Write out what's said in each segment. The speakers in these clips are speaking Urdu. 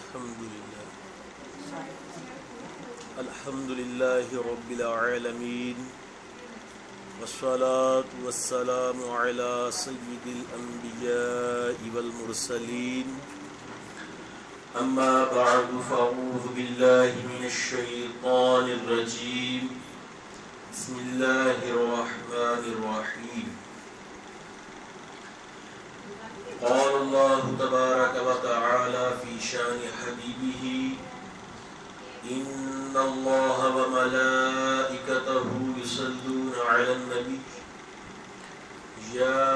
الحمد لله رب العالمين والصلاة والسلام على سيد الأنبياء والمرسلين أما بعد فأعوذ بالله من الشيطان الرجيم بسم الله الرحمن الرحيم قال الله تبارك وتعالى في شان حبيبه إن الله وملائكته يصلون على النبي يا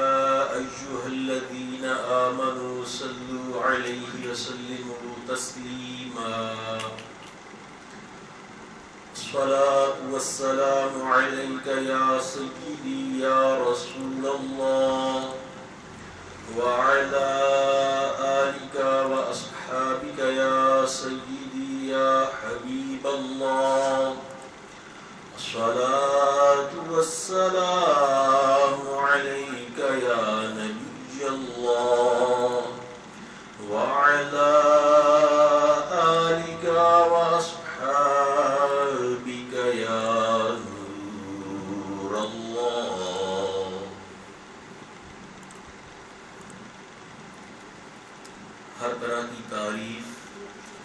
أيها الذين آمنوا صلوا عليه وسلموا تسليما الصلاة والسلام عليك يا سيدي يا رسول الله وعلى آلك وأصحابك يا سيدي يا حبيب الله الصلاة والسلام عليك يا نبي الله وعلى آلك وأصحابك يا نور الله. ہر طرح کی تعریف،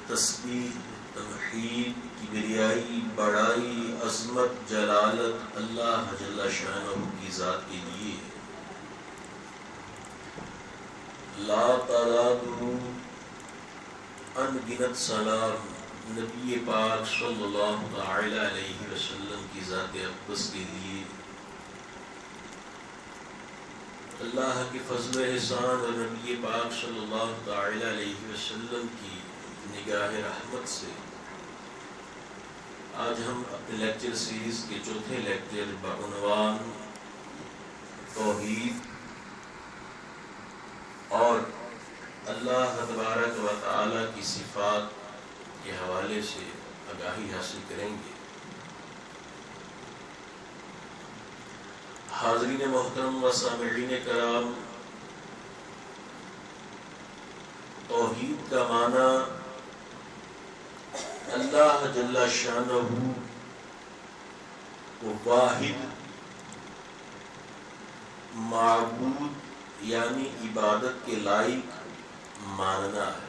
تسبیح، توحید، کبریائی، بڑائی، عظمت، جلالت اللہ جل شانہ کی ذات کے لیے ہے. لا تعداد ان گنت سلام نبی پاک صلی اللہ تعالی علیہ وسلم کی ذات اقدس کے لیے. اللہ کے فضل و احسان اور نبی پاک صلی اللہ تعالی علیہ وسلم کی نگاہ رحمت سے آج ہم اپنے لیکچر سیریز کے چوتھے لیکچر بعنوان توحید اور اللہ تبارک و تعالی کی صفات کے حوالے سے آگاہی حاصل کریں گے. حاضرین محترم و سامعین کرام، توحید کا معنی اللہ جل شانہ کو واحد معبود یعنی عبادت کے لائق ماننا ہے.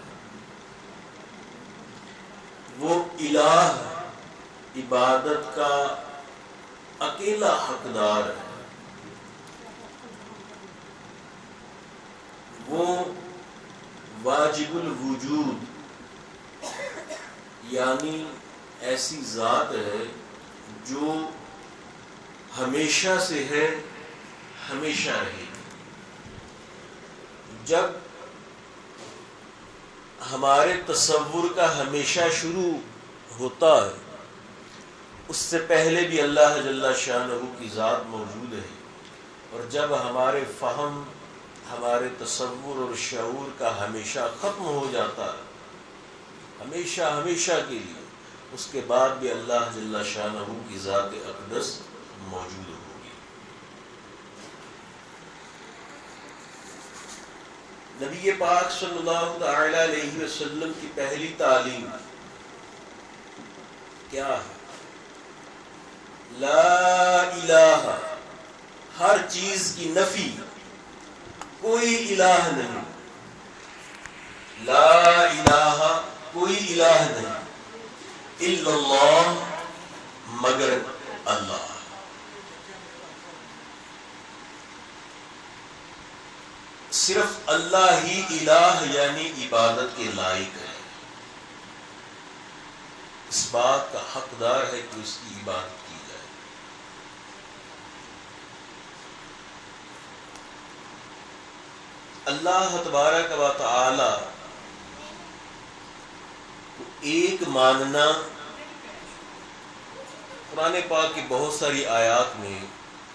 وہ الہ عبادت کا اکیلا حقدار ہے. وہ واجب الوجود یعنی ایسی ذات ہے جو ہمیشہ سے ہے، ہمیشہ رہے گی. جب ہمارے تصور کا ہمیشہ شروع ہوتا ہے، اس سے پہلے بھی اللہ جل شانہ کی ذات موجود ہے، اور جب ہمارے فہم، ہمارے تصور اور شعور کا ہمیشہ ختم ہو جاتا ہے، ہمیشہ ہمیشہ کے لیے، اس کے بعد بھی اللہ جل شانہ کی ذات اقدس موجود ہوگی. نبی پاک صلی اللہ تعالی علیہ وسلم کی پہلی تعلیم کیا ہے؟ لا الہ، ہر چیز کی نفی، کوئی الہ نہیں. لا الہ، کوئی الہ نہیں، الا اللہ، مگر اللہ. صرف اللہ ہی الہ یعنی عبادت کے لائق ہے. اس بات کا حقدار ہے کہ اس کی عبادت کی جائے. اللہ تبارک و تعالی کو ایک ماننا قرآن پاک کی بہت ساری آیات میں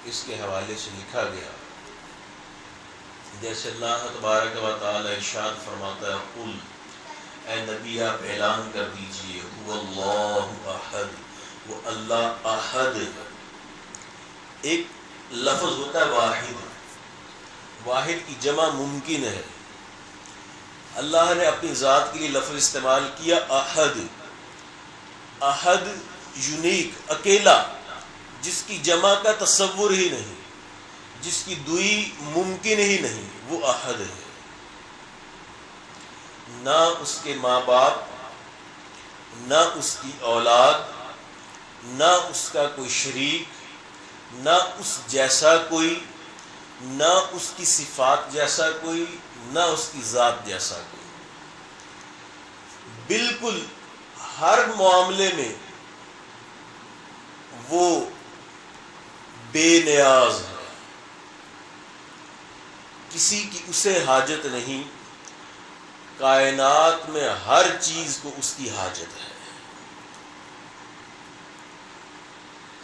اس کے حوالے سے لکھا گیا. جیسے اللہ تبارک و تعالی ارشاد فرماتا ہے، قل، اے نبی آپ اعلان کر دیجئے، هو اللہ احد، وہ اللہ احد. ایک لفظ ہوتا ہے واحد، واحد کی جمع ممکن ہے. اللہ نے اپنی ذات کے لیے لفظ استعمال کیا احد. احد یونیک، اکیلا، جس کی جمع کا تصور ہی نہیں، جس کی دوئی ممکن ہی نہیں، وہ احد ہے. نہ اس کے ماں باپ، نہ اس کی اولاد، نہ اس کا کوئی شریک، نہ اس جیسا کوئی، نہ اس کی صفات جیسا کوئی، نہ اس کی ذات جیسا کوئی. بالکل ہر معاملے میں وہ بے نیاز ہے، کسی کی اسے حاجت نہیں. کائنات میں ہر چیز کو اس کی حاجت ہے،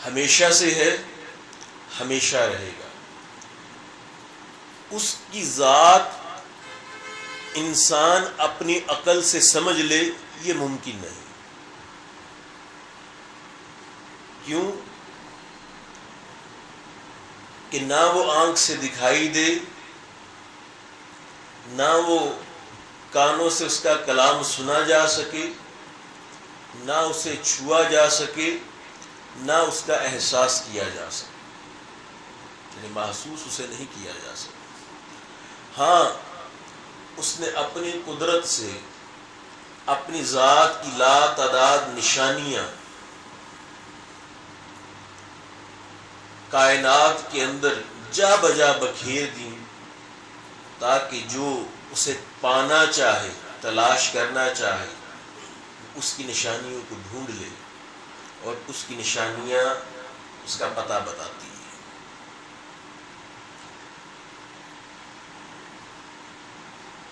ہمیشہ سے ہے، ہمیشہ رہے گا. اس کی ذات انسان اپنی عقل سے سمجھ لے یہ ممکن نہیں. کیوں کہ نہ وہ آنکھ سے دکھائی دے، نہ وہ کانوں سے اس کا کلام سنا جا سکے، نہ اسے چھوا جا سکے، نہ اس کا احساس کیا جا سکے، یعنی محسوس اسے نہیں کیا جا سکے. ہاں اس نے اپنی قدرت سے اپنی ذات کی لاتعداد نشانیاں کائنات کے اندر جا بجا بکھیر دیں تاکہ جو اسے پانا چاہے، تلاش کرنا چاہے، اس کی نشانیوں کو ڈھونڈ لے، اور اس کی نشانیاں اس کا پتہ بتاتی ہیں.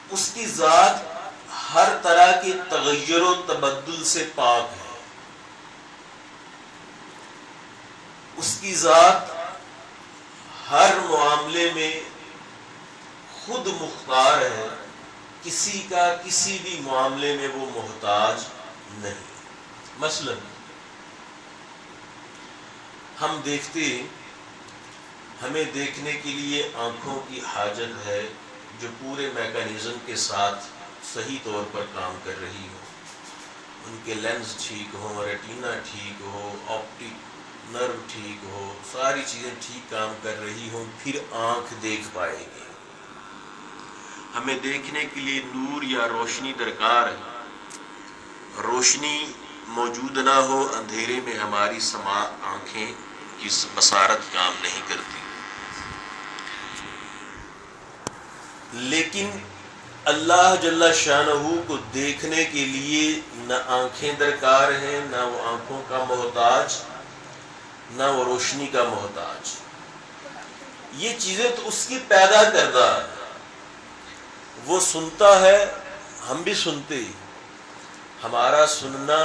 اس کی ذات ہر طرح کے تغیر و تبدل سے پاک ہے. اس کی ذات ہر معاملے میں خود مختار ہے، کسی کا کسی بھی معاملے میں وہ محتاج نہیں. مثلا ہم دیکھتے، ہمیں دیکھنے کے لیے آنکھوں کی حاجت ہے جو پورے میکانزم کے ساتھ صحیح طور پر کام کر رہی ہو، ان کے لینز ٹھیک ہوں، ریٹینا ٹھیک ہو، آپٹک نرو ٹھیک ہو، ساری چیزیں ٹھیک کام کر رہی ہوں، پھر آنکھ دیکھ پائے گی. ہمیں دیکھنے کے لیے نور یا روشنی درکار ہے. روشنی موجود نہ ہو، اندھیرے میں ہماری آنکھیں کی بصارت کام نہیں کرتی. لیکن اللہ جل شانہ کو دیکھنے کے لیے نہ آنکھیں درکار ہیں، نہ وہ آنکھوں کا محتاج، نہ وہ روشنی کا محتاج. یہ چیزیں تو اس کی پیدا کردہ ہے. وہ سنتا ہے، ہم بھی سنتے ہی. ہمارا سننا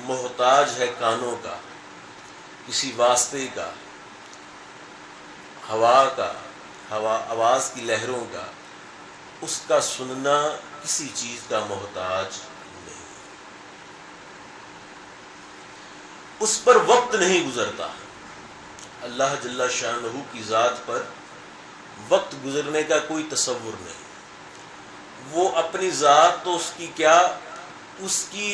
محتاج ہے کانوں کا، کسی واسطے کا، ہوا کا، آواز کی لہروں کا. اس کا سننا کسی چیز کا محتاج نہیں. اس پر وقت نہیں گزرتا. اللہ جل شانہ کی ذات پر وقت گزرنے کا کوئی تصور نہیں. وہ اپنی ذات تو اس کی کیا، اس کی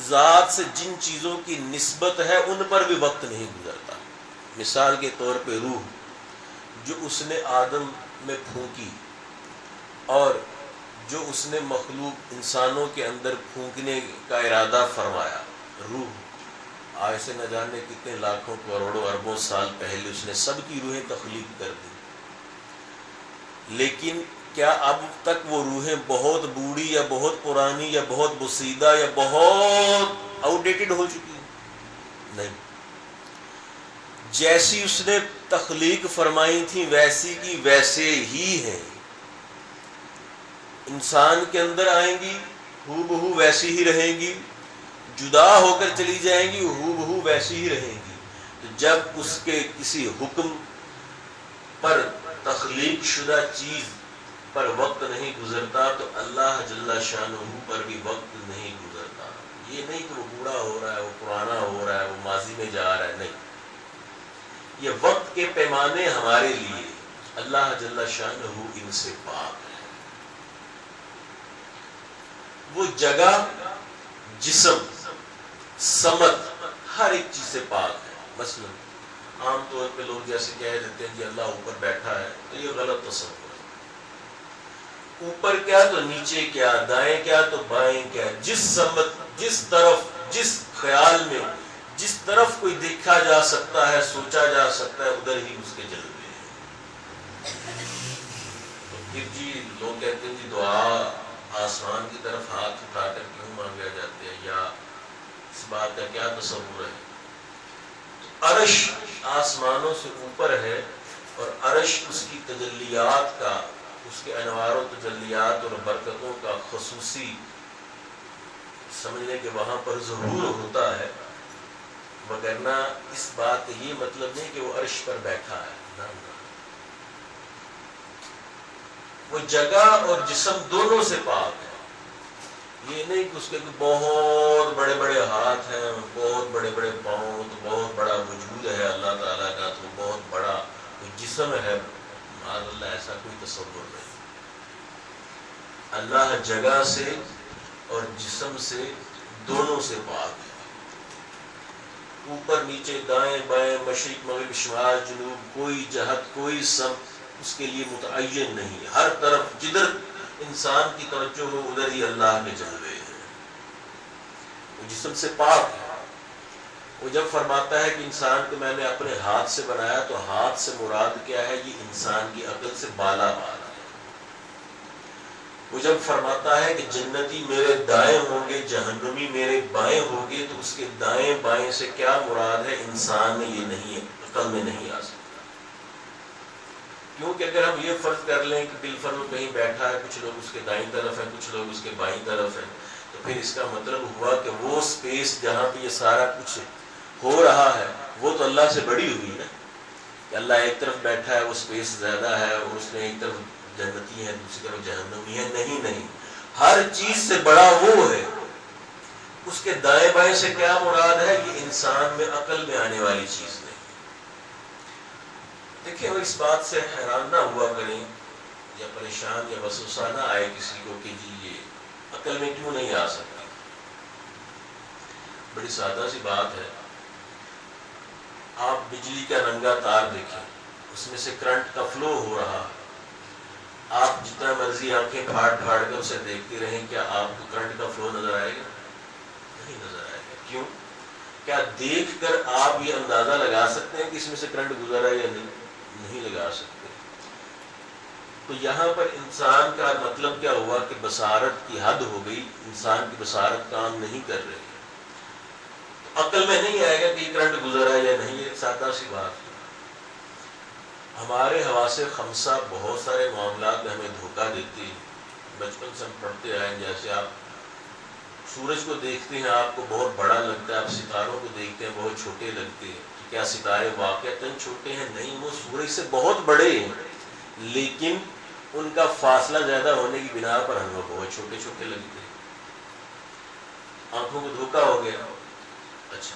ذات سے جن چیزوں کی نسبت ہے ان پر بھی وقت نہیں گزرتا. مثال کے طور پہ روح جو اس نے آدم میں پھونکی، اور جو اس نے مخلوق انسانوں کے اندر پھونکنے کا ارادہ فرمایا، روح آج سے نہ جانے کتنے لاکھوں کروڑوں اربوں سال پہلے اس نے سب کی روحیں تخلیق کر دی. لیکن کیا اب تک وہ روحیں بہت بوڑھی یا بہت پرانی یا بہت بسیدہ یا بہت آؤٹ ڈیٹڈ ہو چکی ہیں؟ نہیں. جیسی اس نے تخلیق فرمائی تھی ویسی کی ویسے ہی ہیں. انسان کے اندر آئیں گی، ہو بہو ویسی ہی رہیں گی. جدا ہو کر چلی جائیں گی، ہو بہو ویسی ہی رہیں گی. تو جب اس کے کسی حکم پر تخلیق شدہ چیز پر وقت نہیں گزرتا تو اللہ جل شانہ پر بھی وقت نہیں گزرتا. یہ نہیں کہ وہ بوڑھا ہو رہا ہے، وہ پرانا ہو رہا ہے، وہ ماضی میں جا رہا ہے، نہیں. یہ وقت کے پیمانے ہمارے لیے اللہ جل شانہ ان سے پاک ہے. وہ جگہ، جسم، سمت، ہر ایک چیز سے پاک ہے۔ مثلا عام طور پہ لوگ جیسے کہہ دیتے ہیں کہ اللہ اوپر بیٹھا ہے، تو یہ غلط تصور ہے۔ اوپر کیا تو نیچے کیا، دائیں کیا تو بائیں کیا، جس سمت، جس طرف، جس خیال میں، جس طرف کوئی دیکھا جا سکتا ہے، سوچا جا سکتا ہے، ادھر ہی اس کے جلوے ہیں۔ تو پھر جی لوگ کہتے ہیں جی دعا آسمان کی طرف ہاتھ اٹھا کر کیوں مانگا جاتے ہیں، یا اس بات کا کیا تصور ہے؟ عرش آسمانوں سے اوپر ہے، اور عرش اس کی تجلیات کا، اس کے انوار و تجلیات اور برکتوں کا خصوصی سمجھنے کے وہاں پر ظہور ہوتا ہے، وگرنہ اس بات یہ مطلب نہیں کہ وہ عرش پر بیٹھا ہے، نہ۔ وہ جگہ اور جسم دونوں سے پاک ہے۔ یہ نہیں کہ اس کے بہت بڑے بڑے ہاتھ ہیں، بہت بڑے بڑے پاؤں، تو بہت بڑا وجود ہے اللہ تعالیٰ کا، تو بہت بڑا کوئی جسم ہے، معاذ اللہ ایسا کوئی تصور نہیں۔ اللہ جگہ سے اور جسم سے دونوں سے پاک ہے۔ اوپر نیچے، دائیں بائیں، مشرق مغرب، شمال جنوب، کوئی جہت، کوئی سمت اس کے لیے متعین نہیں۔ ہر طرف جدھر انسان کی توجہ ہو ادھر ہی اللہ کے جلوے ہیں۔ وہ جسم سے پاک ہے۔ وہ جب فرماتا ہے کہ انسان کو میں نے اپنے ہاتھ سے بنایا، تو ہاتھ سے مراد کیا ہے؟ یہ انسان کی عقل سے بالا مار ہے۔ وہ جب فرماتا ہے کہ جنتی میرے دائیں ہوں گے، جہنمی میرے بائیں ہوں گے، تو اس کے دائیں بائیں سے کیا مراد ہے؟ انسان میں یہ نہیں ہے، عقل میں نہیں آ سکتا۔ کیونکہ اگر ہم یہ فرض کر لیں کہ بالفرض کہیں بیٹھا ہے، کچھ لوگ اس کے دائیں طرف ہیں، کچھ لوگ اس کے بائیں طرف ہیں، تو پھر اس کا مطلب ہوا کہ وہ سپیس جہاں پہ یہ سارا کچھ ہو رہا ہے وہ تو اللہ سے بڑی ہوئی نا، کہ اللہ ایک طرف بیٹھا ہے، وہ سپیس زیادہ ہے، اور اس میں ایک طرف جنتی ہے، دوسری طرف جہنمی ہے۔ نہیں نہیں، ہر چیز سے بڑا وہ ہے۔ اس کے دائیں بائیں سے کیا مراد ہے؟ یہ انسان میں عقل میں آنے والی چیز نہیں۔ دیکھیں، اور اس بات سے حیران نہ ہوا کریں یا پریشان یا وسوسہ نہ آئے کسی کو کہ جی یہ عقل میں کیوں نہیں آ سکتا۔ بڑی سادہ سی بات ہے۔ آپ بجلی کا ننگا تار دیکھیں، اس میں سے کرنٹ کا فلو ہو رہا ہے، آپ جتنا مرضی آنکھیں پھاڑ پھاڑ کر اسے دیکھتے رہیں، کیا آپ کو کرنٹ کا فلو نظر آئے گا؟ نہیں نظر آئے گا۔ کیوں؟ کیا دیکھ کر آپ یہ اندازہ لگا سکتے ہیں کہ اس میں سے کرنٹ گزرا ہے یا نہیں لگا سکتے؟ تو یہاں پر انسان کا مطلب کیا ہوا کہ بصارت کی حد ہو گئی، انسان کی بصارت کام نہیں کر رہی، عقل میں نہیں آئے گا کہ یہ کرنٹ گزرا ہے یا نہیں۔ ایک سادہ سی بات ہے۔ ہمارے حواس خمسہ بہت سارے معاملات میں ہمیں دھوکہ دیتے ہیں۔ بچپن سے ہم پڑھتے آئے، جیسے آپ سورج کو دیکھتے ہیں آپ کو بہت بڑا لگتا ہے، آپ ستاروں کو دیکھتے ہیں بہت چھوٹے لگتے ہیں۔ کیا ستارے واقعتاً چھوٹے ہیں؟ نہیں، وہ سورج سے بہت بڑے ہیں، لیکن ان کا فاصلہ زیادہ ہونے کی بنا پر ہمیں بہت چھوٹے چھوٹے لگتے ہیں۔ آنکھوں کو دھوکہ ہو گیا۔ اچھا،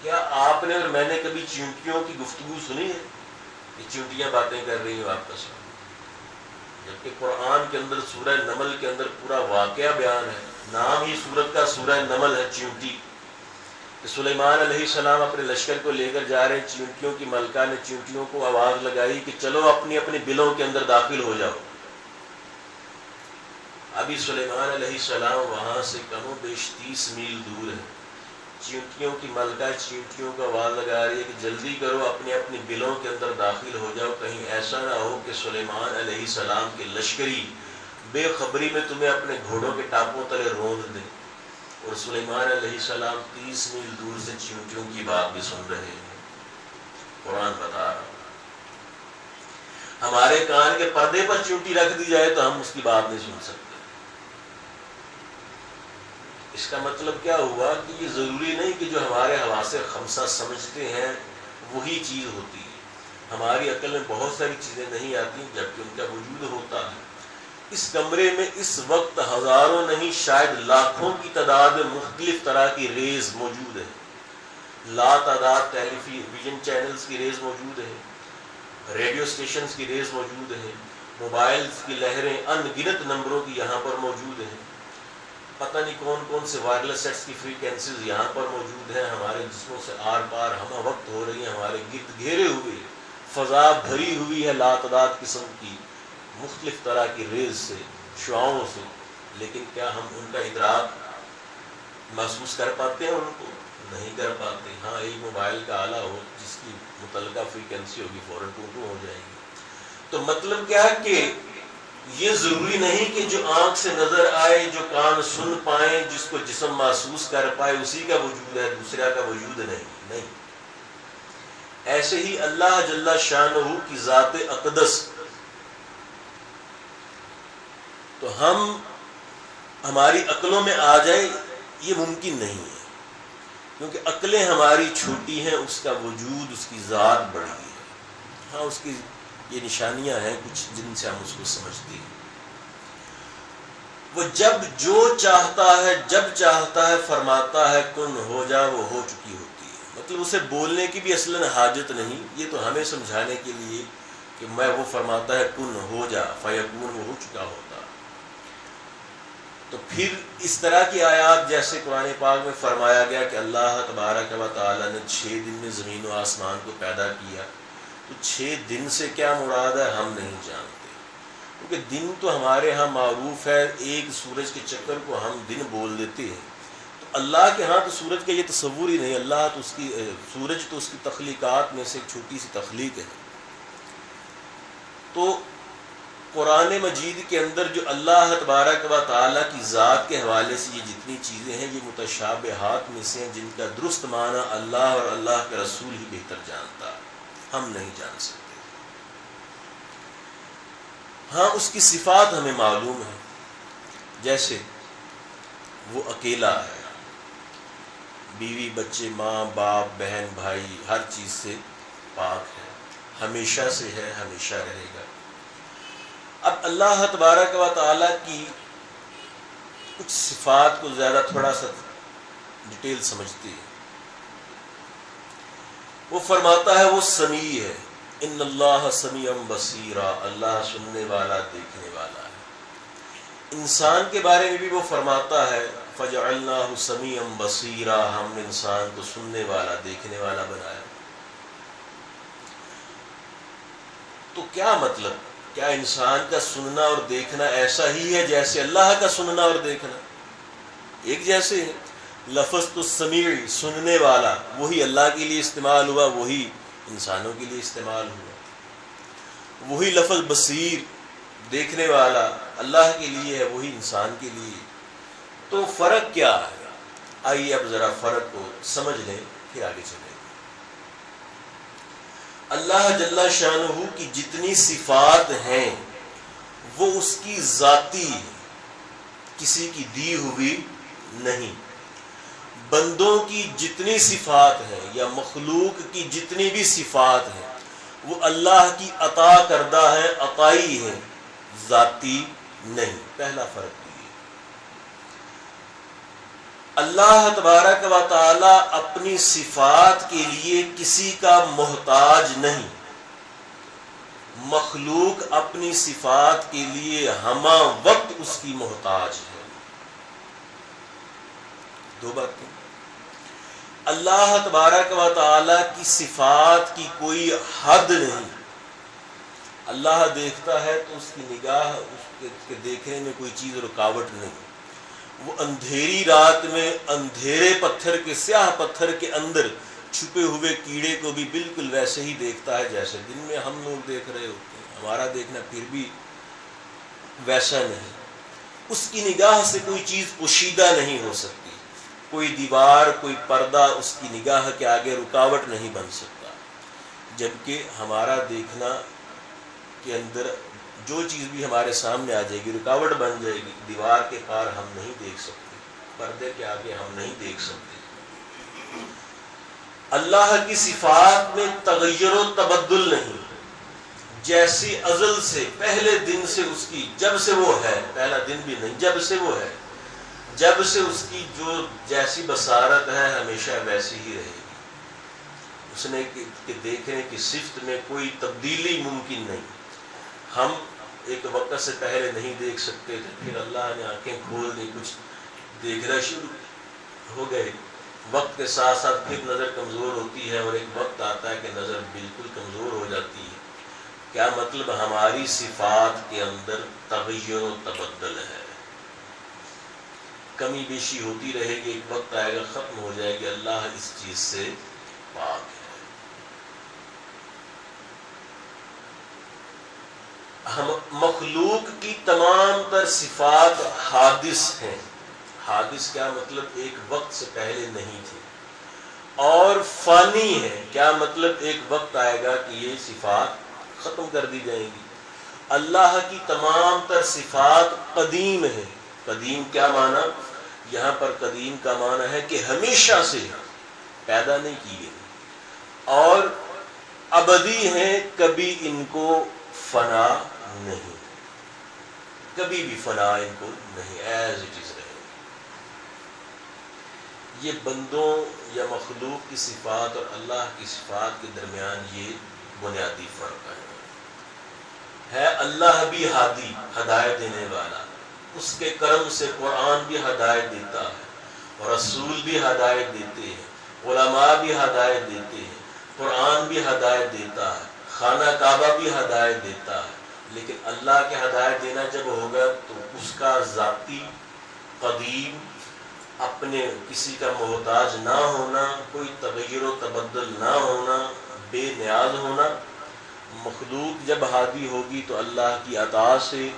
کیا آپ نے اور میں نے کبھی چیونٹیوں کی گفتگو سنی ہے؟ یہ چیونٹیاں باتیں کر رہی ہیں آپ کا ساتھ، جبکہ قرآن کے اندر سورہ نمل کے اندر پورا واقعہ بیان ہے۔ نام ہی سورت کا سورہ نمل ہے، چیونٹی۔ کہ سلیمان علیہ السلام اپنے لشکر کو لے کر جا رہے ہیں، چیونٹیوں کی ملکہ نے چیونٹیوں کو آواز لگائی کہ چلو اپنی اپنی بلوں کے اندر داخل ہو جاؤ۔ ابھی سلیمان علیہ السلام وہاں سے کم و بیش 30 میل دور ہے۔ چیونٹیوں کی ملکہ چیونٹیوں کو آواز لگا رہی ہے کہ جلدی کرو، اپنی اپنی بلوں کے اندر داخل ہو جاؤ، کہیں ایسا نہ ہو کہ سلیمان علیہ السلام کے لشکری بے خبری میں تمہیں اپنے گھوڑوں کے ٹاپوں تلے روند دیں۔ اور سلیمان علیہ السلام 30 میل دور سے چیونٹیوں کی بات بھی سن رہے ہیں۔ قرآن بتا رہا، ہمارے کان کے پردے پر چیونٹی رکھ دی جائے تو ہم اس کی بات نہیں سن سکتے۔ اس کا مطلب کیا ہوا کہ یہ ضروری نہیں کہ جو ہمارے حواس خمسہ سمجھتے ہیں وہی چیز ہوتی ہے۔ ہماری عقل میں بہت ساری چیزیں نہیں آتی جبکہ ان کا وجود ہوتا ہے۔ اس کمرے میں اس وقت ہزاروں نہیں شاید لاکھوں کی تعداد میں مختلف طرح کی ریز موجود ہے۔ لا تعداد ٹیلی ویژن چینلز کی ریز موجود ہے، ریڈیو اسٹیشنز کی ریز موجود ہے، موبائلز کی لہریں ان گنت نمبروں کی یہاں پر موجود ہیں۔ پتہ نہیں کون کون سے وائرلیس سیٹس کی فریکوینسیز یہاں پر موجود ہیں، ہمارے جسموں سے آر پار ہمہ وقت ہو رہی ہیں، ہمارے گرد گھیرے ہوئے، فضا بھری ہوئی ہے لاتعداد قسم کی مختلف طرح کی ریز سے، شعاؤں سے، لیکن کیا ہم ان کا ادراک محسوس کر پاتے ہیں؟ ان کو نہیں کر پاتے۔ ہاں، ایک موبائل کا آلہ ہو جس کی متعلقہ فریکوینسی ہوگی فوراً ٹو ہو جائے گی۔ تو مطلب کیا ہے کہ یہ ضروری نہیں کہ جو آنکھ سے نظر آئے، جو کان سن پائیں، جس کو جسم محسوس کر پائے اسی کا وجود ہے، دوسرا کا وجود نہیں۔ ایسے ہی اللہ جل شانہ کی ذات اقدس، تو ہماری عقلوں میں آ جائے یہ ممکن نہیں ہے، کیونکہ عقلیں ہماری چھوٹی ہیں، اس کا وجود، اس کی ذات بڑی ہے۔ ہاں، اس کی یہ نشانیاں ہیں کچھ جن سے ہم اس کو سمجھتے ہیں۔ وہ جب جو چاہتا ہے، جب چاہتا ہے فرماتا ہے کن ہو جا، وہ ہو چکی ہوتی ہے۔ مطلب اسے بولنے کی بھی اصلاً حاجت نہیں، یہ تو ہمیں سمجھانے کے لیے کہ میں وہ فرماتا ہے کن ہو جا فیکون، وہ ہو چکا ہوتا۔ تو پھر اس طرح کی آیات جیسے قرآن پاک میں فرمایا گیا کہ اللہ تبارک و تعالیٰ نے 6 دن میں زمین و آسمان کو پیدا کیا، تو 6 دن سے کیا مراد ہے ہم نہیں جانتے، کیونکہ دن تو ہمارے ہاں معروف ہے، ایک سورج کے چکر کو ہم دن بول دیتے ہیں، تو اللہ کے ہاں تو سورج کا یہ تصور ہی نہیں، اللہ تو سورج تو اس کی تخلیقات میں سے ایک چھوٹی سی تخلیق ہے۔ تو قرآن مجید کے اندر جو اللہ تبارک و تعالیٰ کی ذات کے حوالے سے یہ جتنی چیزیں ہیں، یہ متشابہات میں سے ہیں، جن کا درست معنی اللہ اور اللہ کے رسول ہی بہتر جانتا ہے، ہم نہیں جان سکتے۔ ہاں، اس کی صفات ہمیں معلوم ہے، جیسے وہ اکیلا ہے، بیوی بچے ماں باپ بہن بھائی ہر چیز سے پاک ہے، ہمیشہ سے ہے، ہمیشہ رہے گا۔ اب اللہ تبارک و تعالیٰ کی کچھ صفات کو زیادہ تھوڑا سا ڈیٹیل سمجھتی ہے۔ وہ فرماتا ہے وہ سمیع ہے، ان اللہ سمیع بصیرا، اللہ سننے والا دیکھنے والا ہے۔ انسان کے بارے میں بھی وہ فرماتا ہے فجعلناہ سمیعا بصیرا، ہم نے انسان کو سننے والا دیکھنے والا بنایا۔ تو کیا مطلب؟ کیا انسان کا سننا اور دیکھنا ایسا ہی ہے جیسے اللہ کا سننا اور دیکھنا؟ ایک جیسے ہے۔ لفظ تو سمیع سننے والا وہی اللہ کے لیے استعمال ہوا، وہی انسانوں کے لیے استعمال ہوا۔ وہی لفظ بصیر دیکھنے والا اللہ کے لیے ہے، وہی انسان کے لیے۔ تو فرق کیا ہے؟ آئیے اب ذرا فرق کو سمجھ لیں، پھر آگے چلیں۔ اللہ جل شانہ کی جتنی صفات ہیں وہ اس کی ذاتی ہے، کسی کی دی ہوئی نہیں۔ بندوں کی جتنی صفات ہیں یا مخلوق کی جتنی بھی صفات ہیں وہ اللہ کی عطا کردہ ہے، عطائی ہے، ذاتی نہیں۔ پہلا فرق یہ۔ اللہ تبارک و تعالی اپنی صفات کے لیے کسی کا محتاج نہیں، مخلوق اپنی صفات کے لیے ہمہ وقت اس کی محتاج ہے۔ دو باتیں۔ اللہ تبارک و تعالی کی صفات کی کوئی حد نہیں۔ اللہ دیکھتا ہے تو اس کی نگاہ، اس کے دیکھنے میں کوئی چیز رکاوٹ نہیں۔ وہ اندھیری رات میں اندھیرے پتھر کے، سیاہ پتھر کے اندر چھپے ہوئے کیڑے کو بھی بالکل ویسے ہی دیکھتا ہے جیسے دن میں ہم لوگ دیکھ رہے ہوتے ہیں۔ ہمارا دیکھنا پھر بھی ویسا نہیں۔ اس کی نگاہ سے کوئی چیز پوشیدہ نہیں ہو سکتی، کوئی دیوار، کوئی پردہ اس کی نگاہ کے آگے رکاوٹ نہیں بن سکتا۔ جبکہ ہمارا دیکھنا کے اندر جو چیز بھی ہمارے سامنے آ جائے گی رکاوٹ بن جائے گی۔ دیوار کے پار ہم نہیں دیکھ سکتے، پردے کے آگے ہم نہیں دیکھ سکتے۔ اللہ کی صفات میں تغیر و تبدل نہیں، جیسی ازل سے، پہلے دن سے اس کی، جب سے وہ ہے، پہلا دن بھی نہیں، جب سے وہ ہے، جب سے اس کی جو جیسی بصارت ہے ہمیشہ ویسی ہی رہے گی۔ اس نے کہ دیکھنے کی صفت میں کوئی تبدیلی ممکن نہیں۔ ہم ایک وقت سے پہلے نہیں دیکھ سکتے تھے، پھر اللہ نے آنکھیں کھول دی، کچھ دیکھنا شروع ہو گئے. وقت کے ساتھ ساتھ پھر نظر کمزور ہوتی ہے اور ایک وقت آتا ہے کہ نظر بالکل کمزور ہو جاتی ہے. کیا مطلب؟ ہماری صفات کے اندر تغیر و تبدل ہے، کمی بیشی ہوتی رہے گی، ایک وقت آئے گا ختم ہو جائے گی. اللہ اس چیز سے پاک ہے. ہم مخلوق کی تمام تر صفات حادث ہیں. حادث کیا مطلب؟ ایک وقت سے پہلے نہیں تھی. اور فانی ہے، کیا مطلب؟ ایک وقت آئے گا کہ یہ صفات ختم کر دی جائیں گی. اللہ کی تمام تر صفات قدیم ہیں. قدیم کیا معنی؟ یہاں پر قدیم کا معنی ہے کہ ہمیشہ سے پیدا نہیں کی گئی، اور ابدی ہیں، کبھی ان کو فنا نہیں، کبھی بھی فنا ان کو نہیں، ایز اٹ از رہے. یہ بندوں یا مخلوق کی صفات اور اللہ کی صفات کے درمیان یہ بنیادی فرق ہے. اللہ بھی ہادی، ہدایت دینے والا، اس کے کرم سے قرآن بھی ہدایت دیتا ہے، اور رسول بھی ہدایت دیتے ہیں، علماء بھی ہدایت دیتے ہیں، قرآن بھی ہدایت دیتا ہے، خانہ کعبہ بھی ہدایت دیتا ہے. لیکن اللہ کے ہدایت دینا جب ہوگا تو اس کا ذاتی، قدیم، اپنے کسی کا محتاج نہ ہونا، کوئی تغیر و تبدل نہ ہونا، بے نیاز ہونا. مخلوق جب ہادی ہوگی تو اللہ کی عطا سے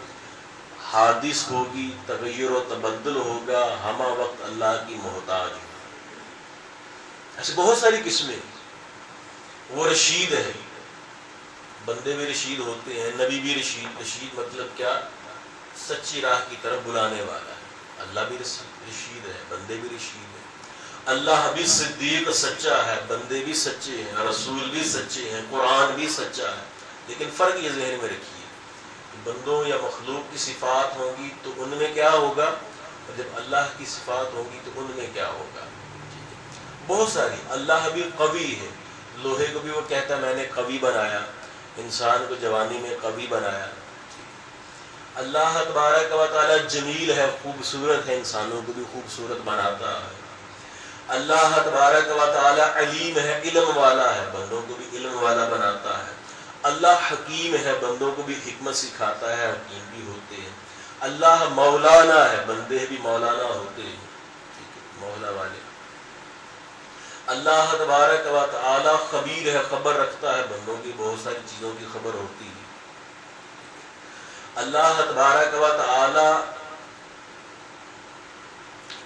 حادث ہوگی، تغیر و تبدل ہوگا، ہمہ وقت اللہ کی محتاج ہوگی. ایسے بہت ساری قسمیں. وہ رشید ہے، بندے بھی رشید ہوتے ہیں، نبی بھی رشید. رشید مطلب کیا؟ سچی راہ کی طرف بلانے والا ہے. اللہ بھی رشید ہے، بندے بھی رشید ہیں. اللہ بھی صدیق سچا ہے، بندے بھی سچے ہیں، رسول بھی سچے ہیں، قرآن بھی سچا ہے. لیکن فرق یہ ذہن میں رکھیے، بندوں یا مخلوق کی صفات ہوں گی تو ان میں کیا ہوگا، اور جب اللہ کی صفات ہوں گی تو ان میں کیا ہوگا. بہت ساری. اللہ بھی قوی ہے، لوہے کو بھی وہ کہتا ہے میں نے قوی بنایا، انسان کو جوانی میں قوی بنایا. اللہ تبارک و تعالی جمیل ہے، خوبصورت ہے، انسانوں کو بھی خوبصورت بناتا ہے. اللہ تبارک و تعالی علیم ہے، علم والا ہے، بندوں کو بھی علم والا بناتا ہے. اللہ حکیم ہے، بندوں کو بھی حکمت سکھاتا ہے، حکیم بھی ہوتے ہیں. اللہ مولانا ہے، بندے بھی مولانا ہوتے ہیں، مولا والے. اللہ تبارک و تعالی خبیر ہے، خبر رکھتا ہے، بندوں کی بہت ساری چیزوں کی خبر ہوتی ہے. اللہ تبارک و تعالی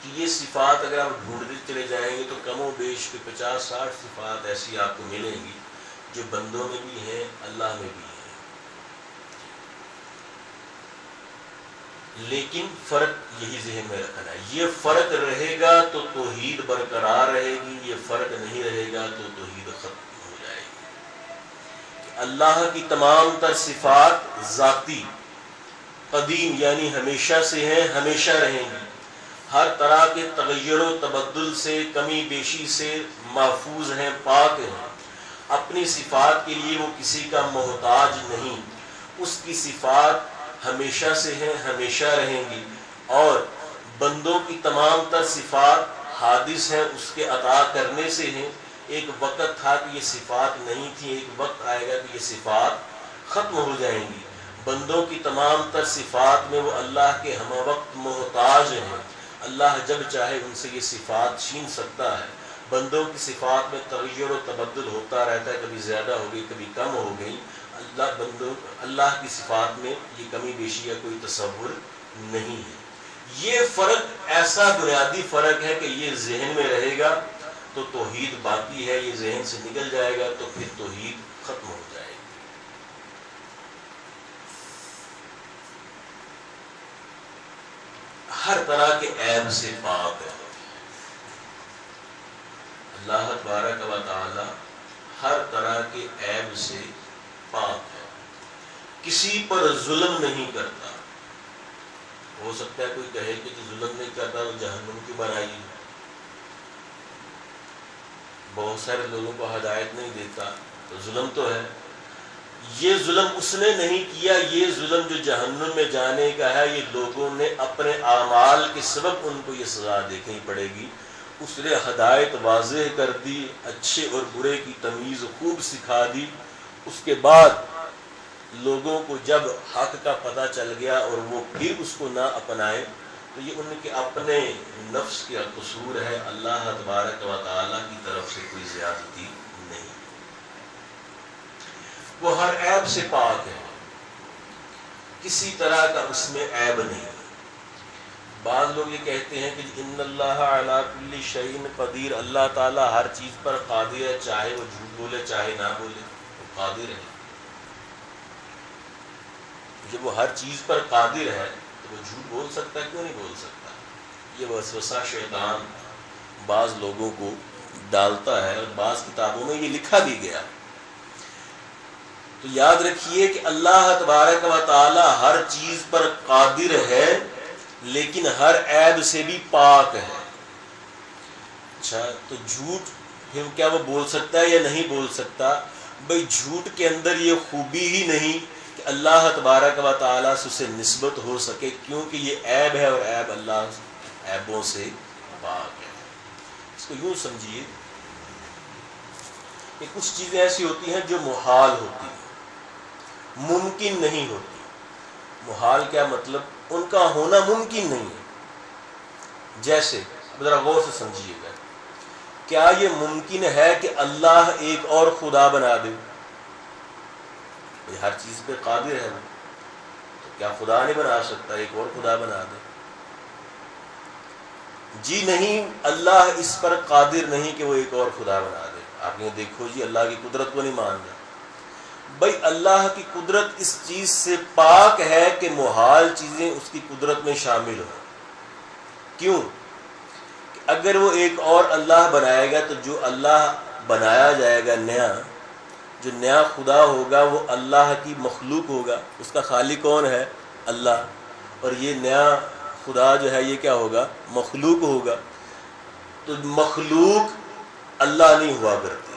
کی یہ صفات اگر آپ ڈھونڈتے چلے جائیں گے تو کم و بیش کے 50-60 صفات ایسی آپ کو ملیں گی جو بندوں میں بھی ہیں، اللہ میں بھی ہیں. لیکن فرق یہی ذہن میں رکھنا ہے، یہ فرق رہے گا تو توحید برقرار رہے گی، یہ فرق نہیں رہے گا تو توحید ختم ہو جائے گی. اللہ کی تمام تر صفات ذاتی، قدیم یعنی ہمیشہ سے ہیں، ہمیشہ رہیں گی، ہر طرح کے تغیر و تبدل سے، کمی بیشی سے محفوظ ہیں، پاک ہیں. اپنی صفات کے لیے وہ کسی کا محتاج نہیں، اس کی صفات ہمیشہ سے ہیں، ہمیشہ رہیں گی. اور بندوں کی تمام تر صفات حادث ہیں، اس کے عطا کرنے سے ہیں. ایک وقت تھا کہ یہ صفات نہیں تھی، ایک وقت آئے گا کہ یہ صفات ختم ہو جائیں گی. بندوں کی تمام تر صفات میں وہ اللہ کے ہمہ وقت محتاج ہیں. اللہ جب چاہے ان سے یہ صفات چھین سکتا ہے. بندوں کی صفات میں تغیر و تبدل ہوتا رہتا ہے، کبھی زیادہ ہو گئی، کبھی کم ہو گئی. اللہ کی صفات میں یہ کمی بیشی یا کوئی تصور نہیں ہے. یہ فرق ایسا بنیادی فرق ہے کہ یہ ذہن میں رہے گا تو توحید باقی ہے، یہ ذہن سے نکل جائے گا تو پھر توحید ختم ہو جائے گی. ہر طرح کے عیب سے پاک ہے اللہ تبارک و تعالی، ہر طرح کے عیب سے پاک ہے. کسی پر ظلم نہیں کرتا. ہو سکتا ہے کوئی کہے کہ جو ظلم نہیں کرتا وہ جہنم کی بنائی. بہت سارے لوگوں کو ہدایت نہیں دیتا تو ظلم تو ہے. یہ ظلم اس نے نہیں کیا، یہ ظلم جو جہنم میں جانے کا ہے، یہ لوگوں نے اپنے اعمال کے سبب ان کو یہ سزا دیکھنی پڑے گی۔ اس نے ہدایت واضح کر دی، اچھے اور برے کی تمیز خوب سکھا دی۔ اس کے بعد لوگوں کو جب حق کا پتہ چل گیا اور وہ پھر اس کو نہ اپنائے، تو یہ ان کے اپنے نفس کا قصور ہے، اللہ تبارک و تعالیٰ کی طرف سے کوئی زیادتی نہیں۔ وہ ہر عیب سے پاک ہے، کسی طرح کا اس میں عیب نہیں۔ بعض لوگ یہ کہتے ہیں کہ ان اللہ علی کل شیء قدیر، اللہ تعالیٰ ہر چیز پر قادر ہے، چاہے وہ جھوٹ بولے چاہے نہ بولے، وہ قادر ہے۔ جب وہ ہر چیز پر قادر ہے تو وہ جھوٹ بول سکتا ہے، کیوں نہیں بول سکتا؟ یہ وسوسہ شیطان بعض لوگوں کو ڈالتا ہے، اور بعض کتابوں میں یہ لکھا بھی گیا۔ تو یاد رکھیے کہ اللہ تبارک و تعالی ہر چیز پر قادر ہے، لیکن ہر عیب سے بھی پاک ہے۔ اچھا، تو جھوٹ پھر کیا وہ بول سکتا ہے یا نہیں بول سکتا؟ بھئی جھوٹ کے اندر یہ خوبی ہی نہیں کہ اللہ تبارک و تعالیٰ سے اسے نسبت ہو سکے، کیونکہ یہ عیب ہے، اور عیب اللہ عیبوں سے پاک ہے۔ اس کو یوں سمجھیے کہ کچھ چیزیں ایسی ہوتی ہیں جو محال ہوتی ہیں، ممکن نہیں ہوتی۔ محال کیا مطلب؟ ان کا ہونا ممکن نہیں ہے۔ جیسے ذرا غور سے سمجھیے گا، کیا یہ ممکن ہے کہ اللہ ایک اور خدا بنا دے؟ ہر چیز پہ قادر ہے وہ، تو کیا خدا نہیں بنا سکتا ایک اور خدا بنا دے؟ جی نہیں، اللہ اس پر قادر نہیں کہ وہ ایک اور خدا بنا دے۔ آپ نے دیکھو جی، اللہ کی قدرت کو نہیں مان رہا۔ بھائی اللہ کی قدرت اس چیز سے پاک ہے کہ محال چیزیں اس کی قدرت میں شامل ہوں۔ کیوں؟ کہ اگر وہ ایک اور اللہ بنائے گا تو جو اللہ بنایا جائے گا نیا، جو نیا خدا ہوگا وہ اللہ کی مخلوق ہوگا۔ اس کا خالق کون ہے؟ اللہ۔ اور یہ نیا خدا جو ہے یہ کیا ہوگا؟ مخلوق ہوگا۔ تو مخلوق اللہ نہیں ہوا کرتی،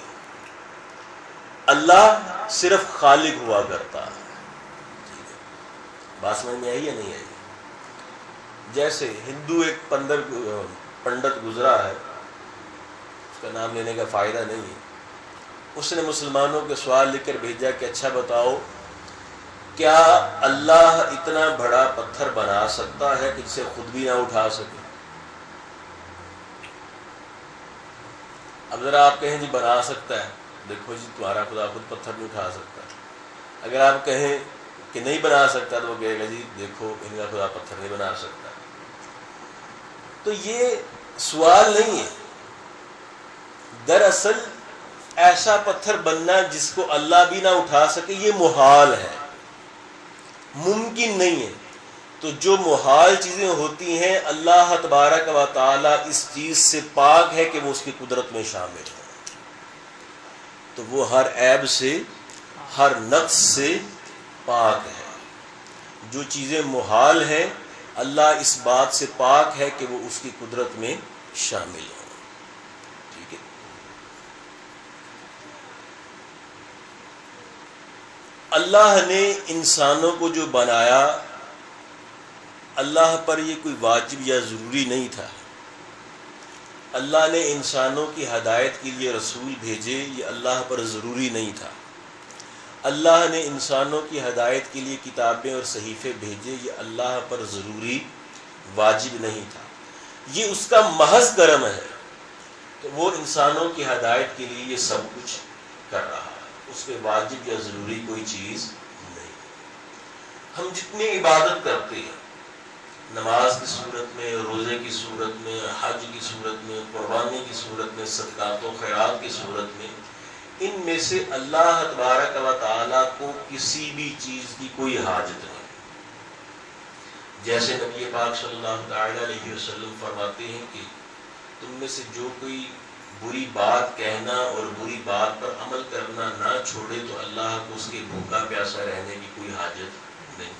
اللہ صرف خالق ہوا کرتا ہے۔ بات سمجھ میں آئی یا نہیں آئی؟ جیسے ہندو ایک پنڈت گزرا ہے، اس کا نام لینے کا فائدہ نہیں ہے، اس نے مسلمانوں کے سوال لکھ کر بھیجا کہ اچھا بتاؤ، کیا اللہ اتنا بڑا پتھر بنا سکتا ہے کہ جسے خود بھی نہ اٹھا سکے؟ اب ذرا آپ کہیں جی بنا سکتا ہے، دیکھو جی تمہارا خدا خود پتھر نہیں اٹھا سکتا۔ اگر آپ کہیں کہ نہیں بنا سکتا تو وہ کہے گا جی دیکھو ان کا خدا پتھر نہیں بنا سکتا۔ تو یہ سوال نہیں ہے، دراصل ایسا پتھر بننا جس کو اللہ بھی نہ اٹھا سکے یہ محال ہے، ممکن نہیں ہے۔ تو جو محال چیزیں ہوتی ہیں اللہ تبارک و تعالی اس چیز سے پاک ہے کہ وہ اس کی قدرت میں شامل ہے۔ تو وہ ہر عیب سے، ہر نقص سے پاک ہے۔ جو چیزیں محال ہیں اللہ اس بات سے پاک ہے کہ وہ اس کی قدرت میں شامل ہوں۔ ٹھیک ہے؟ اللہ نے انسانوں کو جو بنایا، اللہ پر یہ کوئی واجب یا ضروری نہیں تھا۔ اللہ نے انسانوں کی ہدایت کے لیے رسول بھیجے، یہ اللہ پر ضروری نہیں تھا۔ اللہ نے انسانوں کی ہدایت کے لیے کتابیں اور صحیفے بھیجے، یہ اللہ پر ضروری واجب نہیں تھا۔ یہ اس کا محض کرم ہے کہ وہ انسانوں کی ہدایت کے لیے یہ سب کچھ کر رہا ہے، اس پہ واجب یا ضروری کوئی چیز نہیں۔ ہم جتنی عبادت کرتے ہیں، نماز کی صورت میں، روزے کی صورت میں، حج کی صورت میں، قربانی کی صورت میں، صدقات و خیرات کی صورت میں، ان میں سے اللہ تبارک و تعالیٰ کو کسی بھی چیز کی کوئی حاجت نہیں۔ جیسے نبی پاک صلی اللہ علیہ وسلم فرماتے ہیں کہ تم میں سے جو کوئی بری بات کہنا اور بری بات پر عمل کرنا نہ چھوڑے تو اللہ کو اس کے بھوکا پیاسا رہنے کی کوئی حاجت نہیں۔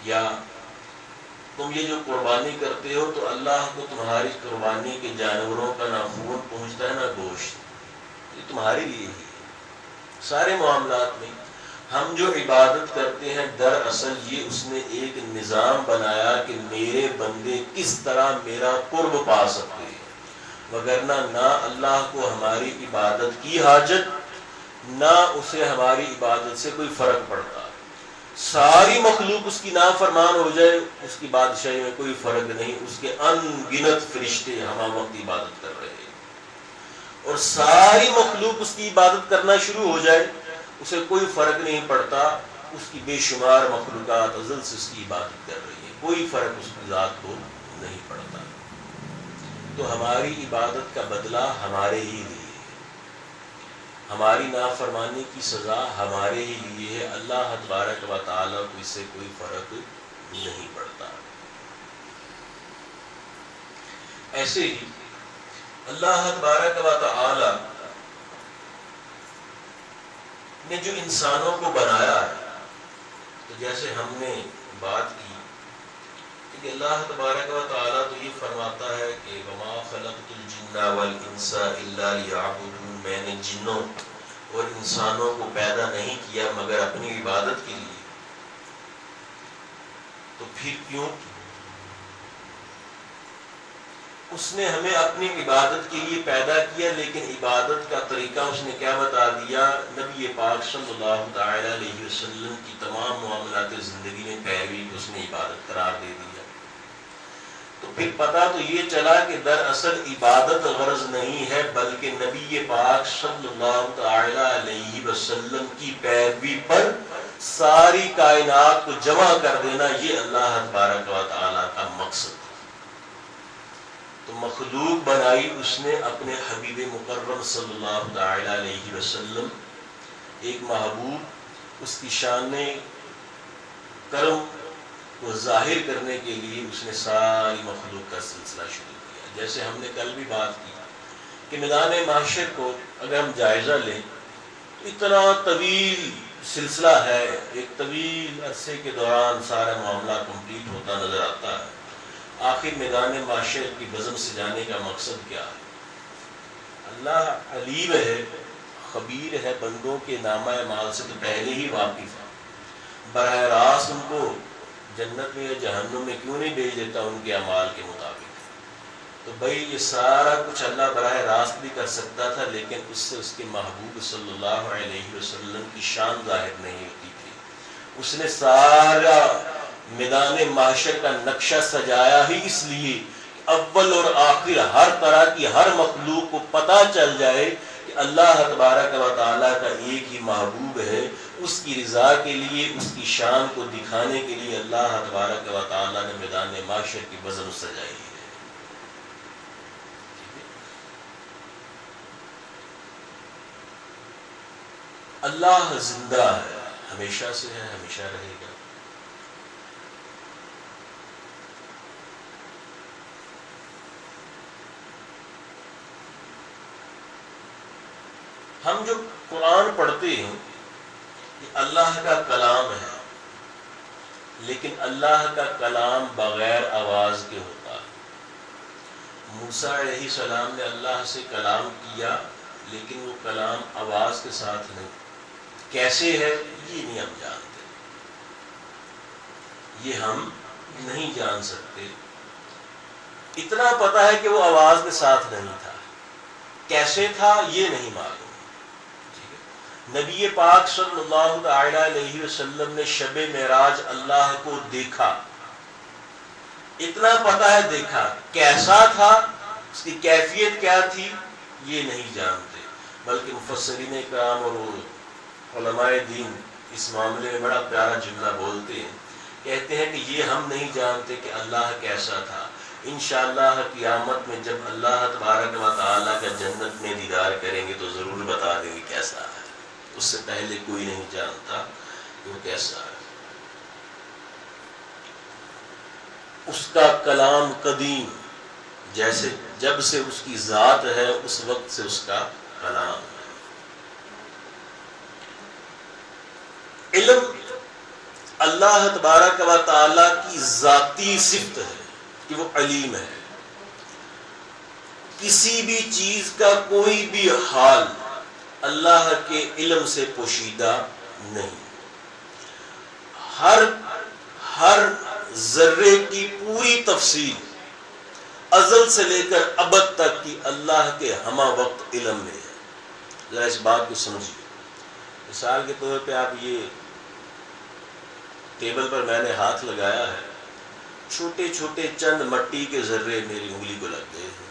یا تم یہ جو قربانی کرتے ہو تو اللہ کو تمہاری قربانی کے جانوروں کا نہ خون پہنچتا ہے نہ گوشت، یہ تمہارے لیے ہی ہے، سارے معاملات میں ہم جو عبادت کرتے ہیں دراصل یہ اس نے ایک نظام بنایا کہ میرے بندے کس طرح میرا قرب پا سکتے ہیں، وگرنہ نہ اللہ کو ہماری عبادت کی حاجت نہ اسے ہماری عبادت سے کوئی فرق پڑتا۔ ساری مخلوق اس کی نافرمان ہو جائے اس کی بادشاہی میں کوئی فرق نہیں، اس کے ان گنت فرشتے ہمہ وقت عبادت کر رہے ہیں، اور ساری مخلوق اس کی عبادت کرنا شروع ہو جائے اسے کوئی فرق نہیں پڑتا، اس کی بے شمار مخلوقات ازل سے اس کی عبادت کر رہی ہے، کوئی فرق اس کی ذات کو نہیں پڑتا۔ تو ہماری عبادت کا بدلہ ہمارے ہی لیے ہے، ہماری نافرمانی کی سزا ہمارے ہی لیے ہے، اللہ تبارک و تعالیٰ کو اس سے کوئی فرق نہیں پڑتا۔ ایسے ہی اللہ تبارک و تعالیٰ نے جو انسانوں کو بنایا ہے، تو جیسے ہم نے بات کی کہ اللہ تبارک و تعالیٰ تو یہ فرماتا ہے کہ وَمَا خَلَقْتُ الْجِنَّ وَالْإِنسَ إِلَّا لِيَعْبُدُونَ، میں نے جنوں اور انسانوں کو پیدا نہیں کیا مگر اپنی عبادت کے لیے۔ تو پھر کیوں اس نے ہمیں اپنی عبادت کے لیے پیدا کیا، لیکن عبادت کا طریقہ اس نے کیا بتا دیا؟ نبی پاک صلی اللہ تعالی علیہ وسلم کی تمام معاملات زندگی میں پیروی کو اس نے عبادت قرار دے دیا۔ تو پھر پتہ تو یہ چلا کہ دراصل عبادت غرض نہیں ہے، بلکہ نبی پاک صلی اللہ تعالی علیہ وسلم کی پیروی پر ساری کائنات کو جمع کر دینا، یہ اللہ تبارک و تعالیٰ کا مقصد ہے۔ تو مخلوق بنائی اس نے اپنے حبیب مکرم صلی اللہ تعالی علیہ وسلم، ایک محبوب، اس کی شان کرم کو ظاہر کرنے کے لیے اس نے ساری مخلوق کا سلسلہ شروع کیا۔ جیسے ہم نے کل بھی بات کی کہ میدان محشر کو اگر ہم جائزہ لیں تو اتنا طویل سلسلہ ہے، ایک طویل عرصے کے دوران سارا معاملہ کمپلیٹ ہوتا نظر آتا ہے۔ آخر میدان محشر کی بزم سے جانے کا مقصد کیا ہے؟ اللہ علیم ہے، خبیر ہے، بندوں کے نامہ اعمال سے تو پہلے ہی واقف ہے، براہ راست ان کو جنت میں یا جہنم میں کیوں نہیں بھیج دیتا ان کے اعمال کے مطابق؟ تو بھائی یہ سارا کچھ اللہ براہ راست بھی کر سکتا تھا، لیکن اس سے اس کے محبوب صلی اللہ علیہ وسلم کی شان ظاہر نہیں ہوتی تھی۔ اس نے سارا میدان محشر کا نقشہ سجایا ہی اس لیے کہ اول اور آخر ہر طرح کی ہر مخلوق کو پتہ چل جائے کہ اللہ تبارک و تعالیٰ کا ایک ہی محبوب ہے، اس کی رضا کے لیے، اس کی شان کو دکھانے کے لیے اللہ تبارک و تعالیٰ نے میدان محشر کی بزم سجائی ہے۔ اللہ زندہ ہے، ہمیشہ سے ہے، ہمیشہ رہے گا۔ ہم جو قرآن پڑھتے ہیں یہ اللہ کا کلام ہے، لیکن اللہ کا کلام بغیر آواز کے ہوتا ہے۔ موسیٰ علیہ السلام نے اللہ سے کلام کیا، لیکن وہ کلام آواز کے ساتھ نہیں۔ کیسے ہے یہ نہیں ہم جانتے، یہ ہم نہیں جان سکتے۔ اتنا پتہ ہے کہ وہ آواز کے ساتھ نہیں تھا، کیسے تھا یہ نہیں معلوم۔ نبی پاک صلی اللہ تعالی علیہ وسلم نے شب معراج اللہ کو دیکھا، اتنا پتہ ہے دیکھا، کیسا تھا، اس کی کیفیت کیا تھی یہ نہیں جانتے، بلکہ مفسرین کرام اور علماء دین اس معاملے میں بڑا پیارا جملہ بولتے ہیں، کہتے ہیں کہ یہ ہم نہیں جانتے کہ اللہ کیسا تھا، انشاءاللہ قیامت میں جب اللہ تبارک و تعالیٰ کا جنت میں دیدار کریں گے تو ضرور بتا دیں گے کیسا ہے۔ اس سے پہلے کوئی نہیں جانتا کہ وہ کیسا ہے۔ اس کا کلام قدیم، جیسے جب سے اس کی ذات ہے اس وقت سے اس کا کلام ہے۔ علم اللہ تبارک و تعالیٰ کی ذاتی صفت ہے کہ وہ علیم ہے۔ کسی بھی چیز کا کوئی بھی حال اللہ کے علم سے پوشیدہ نہیں۔ ہر ذرے کی پوری تفصیل ازل سے لے کر ابد تک کی اللہ کے ہمہ وقت علم میں ہے۔ ذرا اس بات کو سمجھیے۔ مثال کے طور پہ آپ یہ ٹیبل پر میں نے ہاتھ لگایا ہے، چھوٹے چھوٹے چند مٹی کے ذرے میری انگلی کو لگ گئے ہیں۔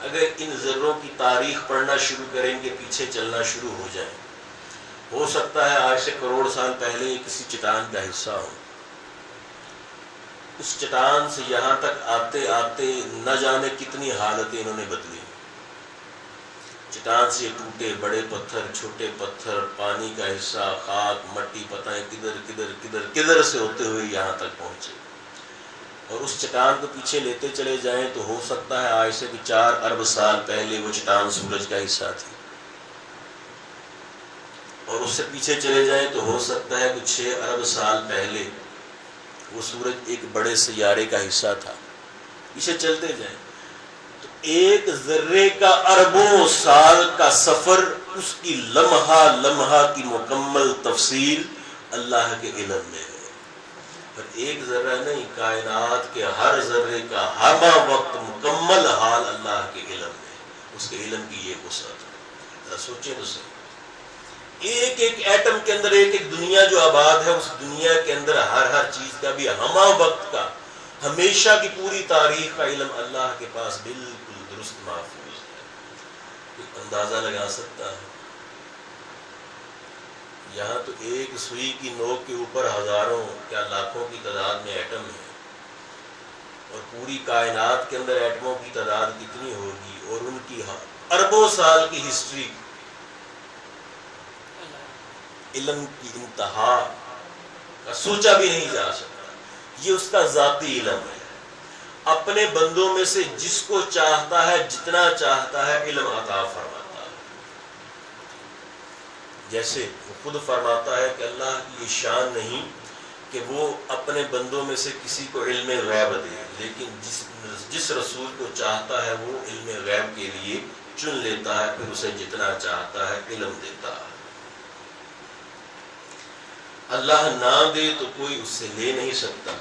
اگر ان ذروں کی تاریخ پڑھنا شروع کریں گے، پیچھے چلنا شروع ہو جائیں، ہو سکتا ہے آج سے کروڑ سال پہلے یہ کسی چٹان کا حصہ ہو۔ اس چٹان سے یہاں تک آتے آتے نہ جانے کتنی حالتیں انہوں نے بدلی۔ چٹان سے ٹوٹے بڑے پتھر، چھوٹے پتھر، پانی کا حصہ، خاک، مٹی، پتہ ہے کدھر سے ہوتے ہوئے یہاں تک پہنچے۔ اور اس چٹان کو پیچھے لیتے چلے جائیں تو ہو سکتا ہے آج سے 4 ارب سال پہلے وہ چٹان سورج کا حصہ تھی، اور اس سے پیچھے چلے جائیں تو ہو سکتا ہے کہ 6 ارب سال پہلے وہ سورج ایک بڑے سیارے کا حصہ تھا۔ پیچھے چلتے جائیں تو ایک ذرے کا اربوں سال کا سفر، اس کی لمحہ لمحہ کی مکمل تفصیل اللہ کے علم میں ہے۔ اور ایک ذرہ نہیں، کائنات کے ہر ذرے کا ہمہ وقت مکمل حال اللہ کے علم میں۔ اس کے علم کی یہ وسعت ہے۔ ذرا سوچیں تو صحیح، ایک ایک ایٹم کے اندر ایک ایک دنیا جو آباد ہے، اس دنیا کے اندر ہر چیز کا بھی ہمہ وقت کا، ہمیشہ کی پوری تاریخ کا علم اللہ کے پاس بالکل درست محفوظ ہے۔ کوئی اندازہ لگا سکتا ہے؟ یہاں تو ایک سوئی کی نوک کے اوپر ہزاروں یا لاکھوں کی تعداد میں ایٹم ہے، اور پوری کائنات کے اندر ایٹموں کی تعداد کتنی ہوگی، اور ان کی اربوں سال کی ہسٹری، علم کی انتہا کا سوچا بھی نہیں جا سکتا۔ یہ اس کا ذاتی علم ہے۔ اپنے بندوں میں سے جس کو چاہتا ہے، جتنا چاہتا ہے، علم عطا فرماتا ہے۔ جیسے وہ خود فرماتا ہے کہ اللہ کی یہ شان نہیں کہ وہ اپنے بندوں میں سے کسی کو علم غیب دے، لیکن جس رسول کو چاہتا ہے وہ علم غیب کے لیے چن لیتا ہے، پھر اسے جتنا چاہتا ہے علم دیتا ہے۔ اللہ نہ دے تو کوئی اس سے لے نہیں سکتا۔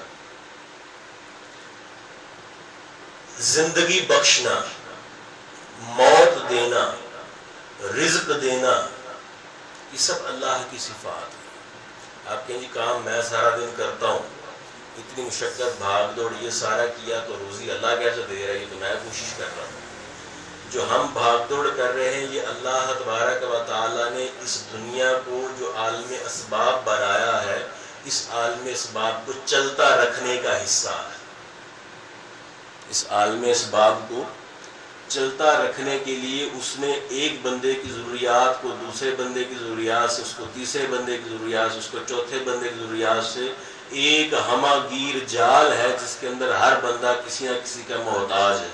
زندگی بخشنا، موت دینا، رزق دینا، یہ سب اللہ کی صفات ہے۔ آپ کہیں جی کام میں سارا دن کرتا ہوں، اتنی مشقت بھاگ دوڑ یہ سارا کیا تو روزی اللہ کیسے دے رہا ہے؟ یہ تو میں کوشش کر رہا ہوں۔ جو ہم بھاگ دوڑ کر رہے ہیں، یہ اللہ تبارک و تعالیٰ نے اس دنیا کو جو عالم اسباب بنایا ہے، اس عالم اسباب کو چلتا رکھنے کا حصہ ہے۔ اس عالم اسباب کو چلتا رکھنے کے لیے اس نے ایک بندے کی ضروریات کو دوسرے بندے کی ضروریات سے، اس کو تیسرے بندے کی ضروریات سے، اس کو چوتھے بندے کی ضروریات سے ایک ہمہ گیر جال ہے، جس کے اندر ہر بندہ کسی نہ کسی کا محتاج ہے۔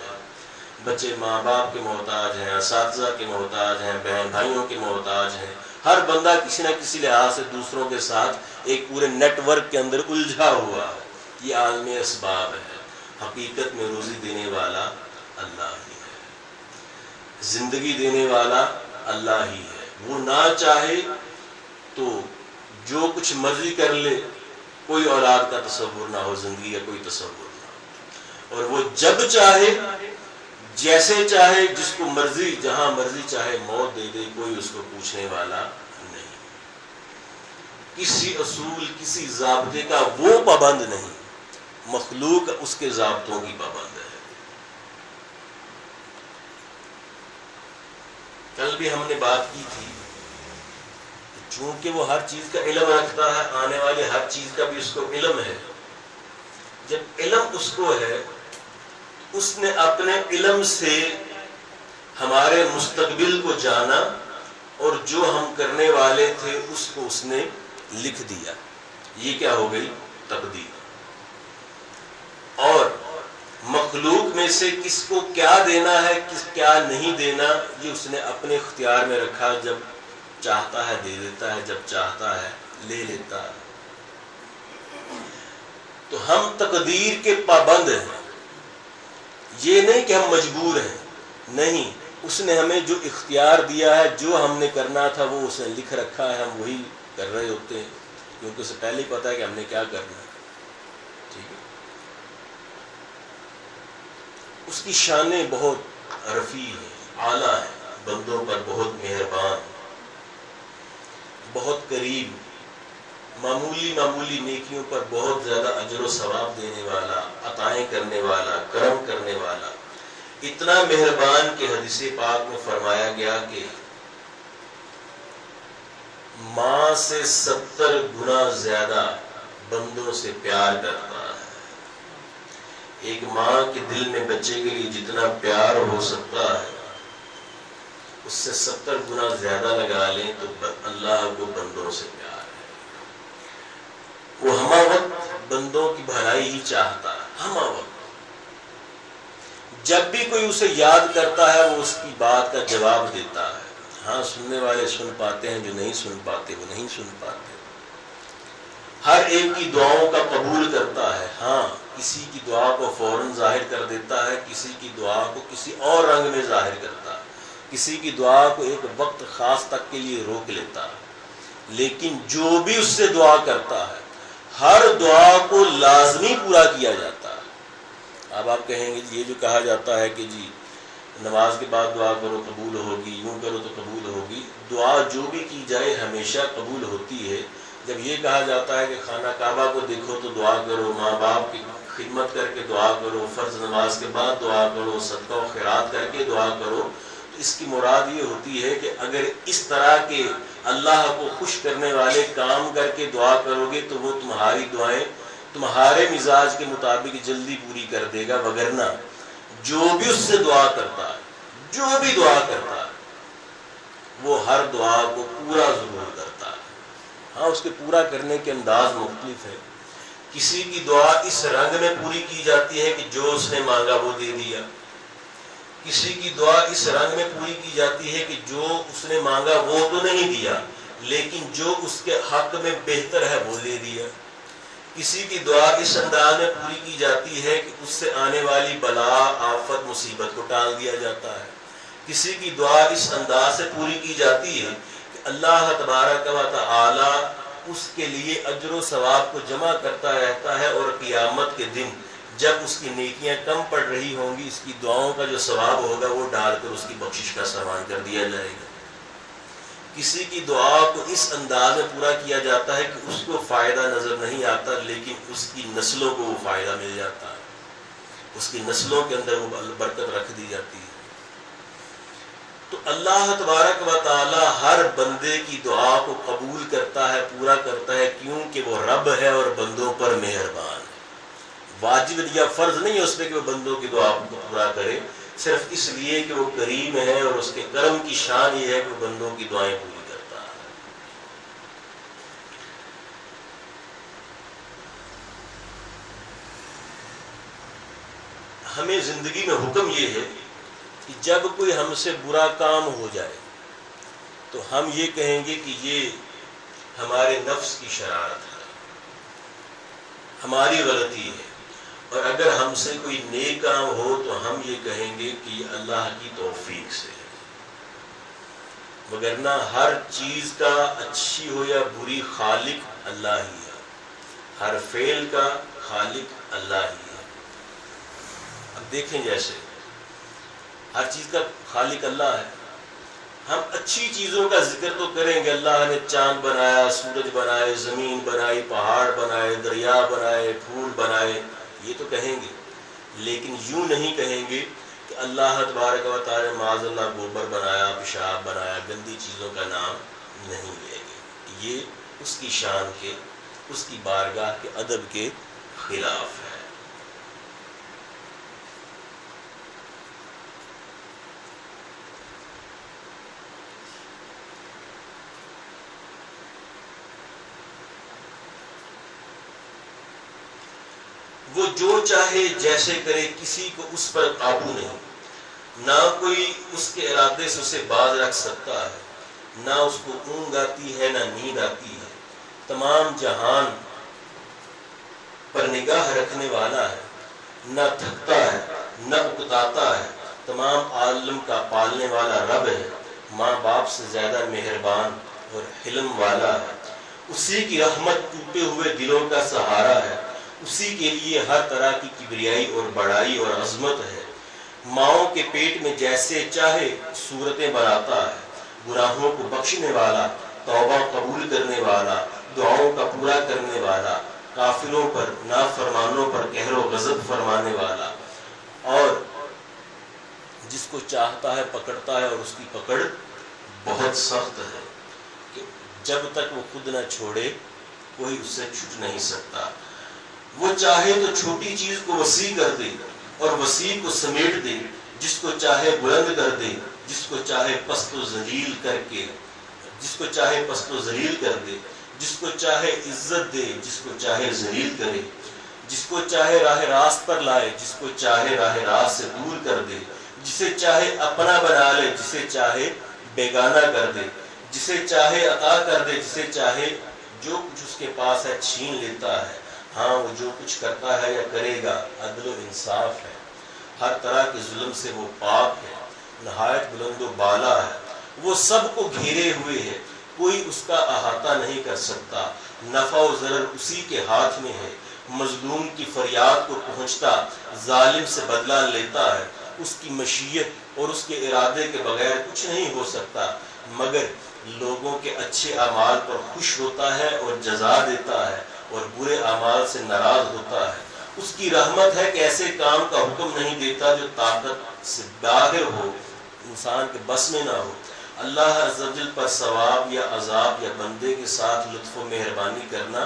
بچے ماں باپ کے محتاج ہیں، اساتذہ کے محتاج ہیں، بہن بھائیوں کے محتاج ہیں۔ ہر بندہ کسی نہ کسی لحاظ سے دوسروں کے ساتھ ایک پورے نیٹ ورک کے اندر الجھا ہوا ہے۔ یہ عالم اسباب ہے۔ حقیقت میں روزی دینے والا اللہ ہی ہے، زندگی دینے والا اللہ ہی ہے۔ وہ نہ چاہے تو جو کچھ مرضی کر لے، کوئی اولاد کا تصور نہ ہو، زندگی کا کوئی تصور نہ ہو، اور وہ جب چاہے، جیسے چاہے، جس کو مرضی، جہاں مرضی چاہے موت دے دے، کوئی اس کو پوچھنے والا نہیں۔ کسی اصول، کسی ضابطے کا وہ پابند نہیں، مخلوق اس کے ضابطوں کی پابند ہے۔ کل بھی ہم نے بات کی تھی، چونکہ وہ ہر چیز کا علم رکھتا ہے، آنے والی ہر چیز کا بھی اس کو علم ہے۔ جب علم اس کو ہے، اس نے اپنے علم سے ہمارے مستقبل کو جانا، اور جو ہم کرنے والے تھے اس کو اس نے لکھ دیا۔ یہ کیا ہو گئی؟ تقدیر۔ اور مخلوق میں سے کس کو کیا دینا ہے، کس کیا نہیں دینا، یہ اس نے اپنے اختیار میں رکھا۔ جب چاہتا ہے دے دیتا ہے، جب چاہتا ہے لے لیتا ہے۔ تو ہم تقدیر کے پابند ہیں۔ یہ نہیں کہ ہم مجبور ہیں، نہیں، اس نے ہمیں جو اختیار دیا ہے، جو ہم نے کرنا تھا وہ اس نے لکھ رکھا ہے، ہم وہی کر رہے ہوتے ہیں، کیونکہ اسے پہلے ہی پتہ ہے کہ ہم نے کیا کرنا ہے. ٹھیک ہے. اس کی شانیں بہت رفیع ہیں، اعلیٰ ہیں، بندوں پر بہت مہربان، بہت قریب، معمولی نیکیوں پر بہت زیادہ اجر و ثواب دینے والا، عطائیں کرنے والا، کرم کرنے والا. اتنا مہربان کہ حدیث پاک میں فرمایا گیا کہ ماں سے 70 گنا زیادہ بندوں سے پیار کرتا ہے. ایک ماں کے دل میں بچے کے لیے جتنا پیار ہو سکتا ہے اس سے 70 گنا زیادہ لگا لیں تو اللہ کو بندوں سے پیار ہے. وہ ہمہ وقت بندوں کی بھلائی ہی چاہتا ہے. ہمہ وقت جب بھی کوئی اسے یاد کرتا ہے وہ اس کی بات کا جواب دیتا ہے. ہاں، سننے والے سن پاتے ہیں، جو نہیں سن پاتے وہ نہیں سن پاتے. ہر ایک کی دعاؤں کا قبول کرتا ہے. ہاں، کسی کی دعا کو فوراً ظاہر کر دیتا ہے، کسی کی دعا کو کسی اور رنگ میں ظاہر کرتا ہے، کسی کی دعا کو ایک وقت خاص تک کے لیے روک لیتا ہے. لیکن جو بھی اس سے دعا کرتا ہے ہر دعا کو لازمی پورا کیا جاتا ہے. اب آپ کہیں گے یہ جو کہا جاتا ہے کہ جی نماز کے بعد دعا کرو قبول ہوگی، یوں کرو تو قبول ہوگی، دعا جو بھی کی جائے ہمیشہ قبول ہوتی ہے. جب یہ کہا جاتا ہے کہ خانہ کعبہ کو دیکھو تو دعا کرو، ماں باپ کی خدمت کر کے دعا کرو، فرض نماز کے بعد دعا کرو، صدقہ و خیرات کر کے دعا کرو، تو اس کی مراد یہ ہوتی ہے کہ اگر اس طرح کے اللہ کو خوش کرنے والے کام کر کے دعا کرو گے تو وہ تمہاری دعائیں تمہارے مزاج کے مطابق جلدی پوری کر دے گا. وگرنہ جو بھی اس سے دعا کرتا ہے، جو بھی دعا کرتا ہے وہ ہر دعا کو پورا ضرور کرتا ہے. ہاں، اس کے پورا کرنے کے انداز مختلف ہے. کسی کی دعا اس رنگ میں پوری کی جاتی ہے کہ جو اس نے مانگا وہ دے دیا. کسی کی دعا اس رنگ میں پوری کی جاتی ہے کہ جو اس نے مانگا وہ تو نہیں دیا لیکن جو اس کے حق میں بہتر ہے وہ دے دیا. کسی کی دعا اس انداز میں پوری کی جاتی ہے کہ اس سے آنے والی بلا، آفت، مصیبت کو ٹال دیا جاتا ہے. کسی کی دعا اس انداز سے پوری کی جاتی ہے کہ اللہ تبارک و تعالی اس کے لیے اجر و ثواب کو جمع کرتا رہتا ہے، اور قیامت کے دن جب اس کی نیکیاں کم پڑ رہی ہوں گی اس کی دعاؤں کا جو ثواب ہوگا وہ ڈال کر اس کی بخشش کا سامان کر دیا جائے گا. کسی کی دعا کو اس انداز میں پورا کیا جاتا ہے کہ اس کو فائدہ نظر نہیں آتا لیکن اس کی نسلوں کو وہ فائدہ مل جاتا ہے، اس کی نسلوں کے اندر وہ برکت رکھ دی جاتی ہے. تو اللہ تبارک و تعالی ہر بندے کی دعا کو قبول کرتا ہے، پورا کرتا ہے، کیونکہ وہ رب ہے اور بندوں پر مہربان ہے. واجب یا فرض نہیں ہے اس پہ کہ وہ بندوں کی دعا کو پورا کرے، صرف اس لیے کہ وہ کریم ہے اور اس کے کرم کی شان یہ ہے کہ وہ بندوں کی دعائیں پوری کرتا ہے. ہمیں زندگی میں حکم یہ ہے کہ جب کوئی ہم سے برا کام ہو جائے تو ہم یہ کہیں گے کہ یہ ہمارے نفس کی شرارت ہے، ہماری غلطی ہے. اور اگر ہم سے کوئی نیک کام ہو تو ہم یہ کہیں گے کہ یہ اللہ کی توفیق سے ہے. وگرنہ ہر چیز کا اچھی ہو یا بری خالق اللہ ہی ہے، ہر فعل کا خالق اللہ ہی ہے. اب دیکھیں جیسے ہر چیز کا خالق اللہ ہے، ہم اچھی چیزوں کا ذکر تو کریں گے، اللہ نے چاند بنایا، سورج بنائے، زمین بنائی، پہاڑ بنائے، دریا بنائے، پھول بنائے، یہ تو کہیں گے. لیکن یوں نہیں کہیں گے کہ اللہ تبارک و تعالی معاذ اللہ گوبر بنایا، پیشاب بنایا، گندی چیزوں کا نام نہیں لیں گے. یہ اس کی شان کے، اس کی بارگاہ کے ادب کے خلاف ہے. وہ جو چاہے جیسے کرے، کسی کو اس پر قابو نہیں، نہ کوئی اس کے ارادے سے اسے باز رکھ سکتا ہے، نہ اس کو اونگ آتی ہے نہ نیند آتی ہے. تمام جہان پر نگاہ رکھنے والا ہے، نہ تھکتا ہے نہ اکتاتا ہے. تمام عالم کا پالنے والا رب ہے، ماں باپ سے زیادہ مہربان اور حلم والا ہے، اسی کی رحمت ٹوٹے ہوئے دلوں کا سہارا ہے، اسی کے لیے ہر طرح کی کبریائی اور بڑائی اور عظمت ہے۔ ماؤں کے پیٹ میں جیسے چاہے صورتیں بناتا ہے، گناہوں کو بخشنے والا، توبہ قبول کرنے والا، دعاؤں کا پورا کرنے والا، کافروں پر نافرمانوں پر قہر و غضب فرمانے والا، اور جس کو چاہتا ہے پکڑتا ہے اور اس کی پکڑ بہت سخت ہے کہ جب تک وہ خود نہ چھوڑے کوئی اس سے چھٹ نہیں سکتا۔ وہ چاہے تو چھوٹی چیز کو وسیع کر دے اور وسیع کو سمیٹ دے، جس کو چاہے بلند کر دے، جس کو چاہے پست و ذلیل کر کے جس کو چاہے پست و ذلیل کر دے، جس کو چاہے عزت دے، جس کو چاہے ذلیل کرے، جس کو چاہے راہ راست پر لائے، جس کو چاہے راہ راست سے دور کر دے، جسے چاہے اپنا بنا لے، جسے چاہے بیگانہ کر دے، جسے چاہے عطا کر دے، جسے چاہے جو کچھ اس کے پاس ہے چھین لیتا ہے۔ ہاں، وہ جو کچھ کرتا ہے یا کرے گا عدل و انصاف ہے، ہر طرح کے ظلم سے وہ پاک ہے، نہایت بلند و بالا ہے، وہ سب کو گھیرے ہوئے ہے، کوئی اس کا احاطہ نہیں کر سکتا، نفع و ضرر اسی کے ہاتھ میں ہے، مظلوم کی فریاد کو پہنچتا، ظالم سے بدلہ لیتا ہے، اس کی مشیت اور اس کے ارادے کے بغیر کچھ نہیں ہو سکتا، مگر لوگوں کے اچھے اعمال پر خوش ہوتا ہے اور جزا دیتا ہے اور برے اعمال سے ناراض ہوتا ہے۔ اس کی رحمت ہے کہ ایسے کام کا حکم نہیں دیتا جو طاقت سے باہر ہو، انسان کے بس میں نہ ہو۔ اللہ عز و جل پر ثواب یا عذاب یا بندے کے ساتھ لطف و مہربانی کرنا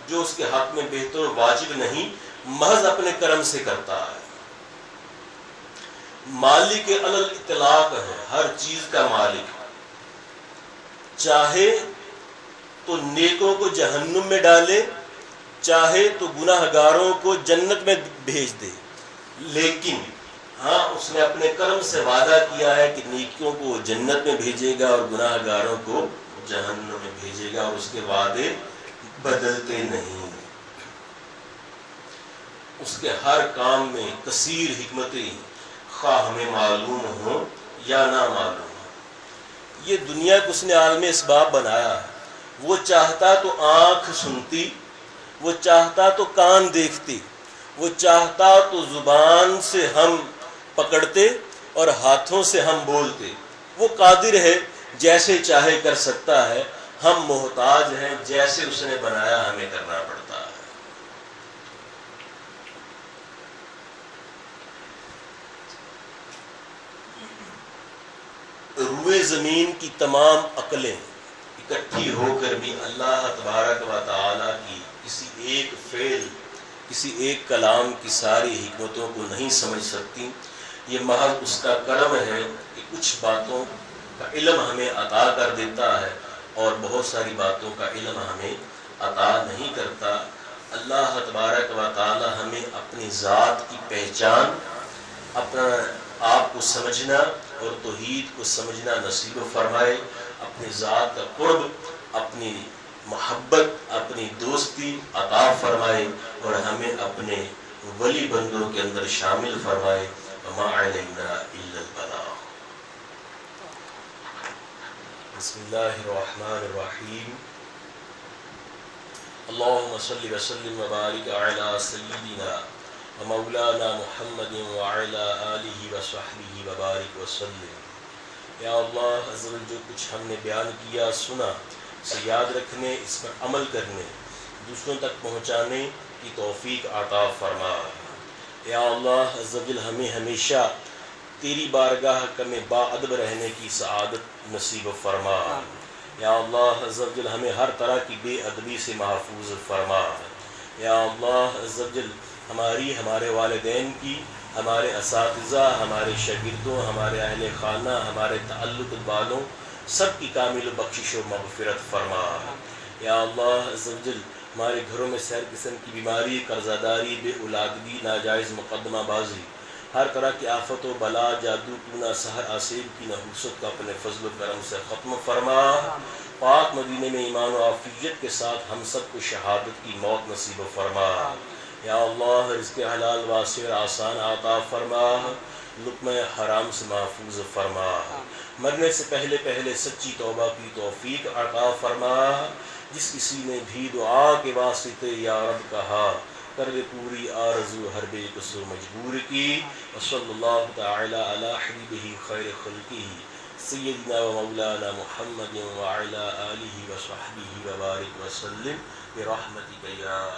جو اس کے حق میں بہتر و واجب نہیں، محض اپنے کرم سے کرتا ہے۔ مالک علی الاطلاق ہے، ہر چیز کا مالک، چاہے تو نیکوں کو جہنم میں ڈالے، چاہے تو گناہ گاروں کو جنت میں بھیج دے، لیکن ہاں اس نے اپنے کرم سے وعدہ کیا ہے کہ نیکیوں کو جنت میں بھیجے گا اور گناہ گاروں کو جہنم میں بھیجے گا، اور اس کے وعدے بدلتے نہیں۔ اس کے ہر کام میں کثیر حکمتیں، خواہ ہمیں معلوم ہو یا نہ معلوم ہو۔ یہ دنیا کو اس نے عالم اسباب بنایا ہے، وہ چاہتا تو آنکھ سنتی، وہ چاہتا تو کان دیکھتی، وہ چاہتا تو زبان سے ہم پکڑتے اور ہاتھوں سے ہم بولتے۔ وہ قادر ہے، جیسے چاہے کر سکتا ہے، ہم محتاج ہیں، جیسے اس نے بنایا ہمیں کرنا پڑتا ہے۔ روئے زمین کی تمام عقلیں اکٹھی ہو کر بھی اللہ تبارک و تعالی کی کسی ایک فعل، کسی ایک کلام کی ساری حکمتوں کو نہیں سمجھ سکتی۔ یہ محض اس کا کرم ہے کہ کچھ باتوں کا علم ہمیں عطا کر دیتا ہے اور بہت ساری باتوں کا علم ہمیں عطا نہیں کرتا۔ اللہ تبارک و تعالی ہمیں اپنی ذات کی پہچان، اپنا آپ کو سمجھنا اور توحید کو سمجھنا نصیب فرمائے، اپنی ذات کا قرب، اپنی محبت، اپنی دوستی عطا فرمائے اور ہمیں اپنے ولی بندوں کے اندر شامل فرمائے۔ وما علینا الا البلاغ۔ بسم اللہ الرحمن الرحیم۔ اللہم صلی وسلم وبارک علی سیدنا ومولانا محمد وعلی آلہ وصحبہ وبارک وسلم۔ یا اللہ عز و جل، جو کچھ ہم نے بیان کیا سنا، اسے یاد رکھنے، اس پر عمل کرنے، دوسروں تک پہنچانے کی توفیق عطا فرما۔ یا اللہ عز و جل، ہمیں ہمیشہ تیری بارگاہ میں با ادب رہنے کی سعادت نصیب فرما۔ یا اللہ عز و جل، ہمیں ہر طرح کی بے ادبی سے محفوظ فرما۔ یا اللہ عز و جل، ہماری، ہمارے والدین کی، ہمارے اساتذہ، ہمارے شاگردوں، ہمارے اہل خانہ، ہمارے تعلق والوں، سب کی کامل بخشش و مغفرت فرما۔ یا اللہ عز و جل، ہمارے گھروں میں سیر قسم کی بیماری، قرضہ داری، بے اولادگی، ناجائز مقدمہ بازی، ہر طرح کی آفت و بلا، جادو ٹونا، سحر آسیب کی نحوست کو اپنے فضل و کرم سے ختم فرما۔ پاک مدینے میں ایمان و عافیت کے ساتھ ہم سب کو شہادت کی موت نصیب فرما۔ یا اللہ، رزق حلال واسع آسان عطا فرما۔ لقمہ حرام سے محفوظ فرما، مرنے سے پہلے پہلے سچی توبہ کی توفیق عطا فرما۔ جس کسی نے بھی دعا کے واسطے یا رب کہا، کر دے پوری آرزو ہر بے قصور مجبور کی۔ وصلی اللہ تعالی علی حبیبہ خیر خلقہ سیدنا و مولانا محمد وعلی آلہ وصحبہ وبارک وسلم برحمتک یا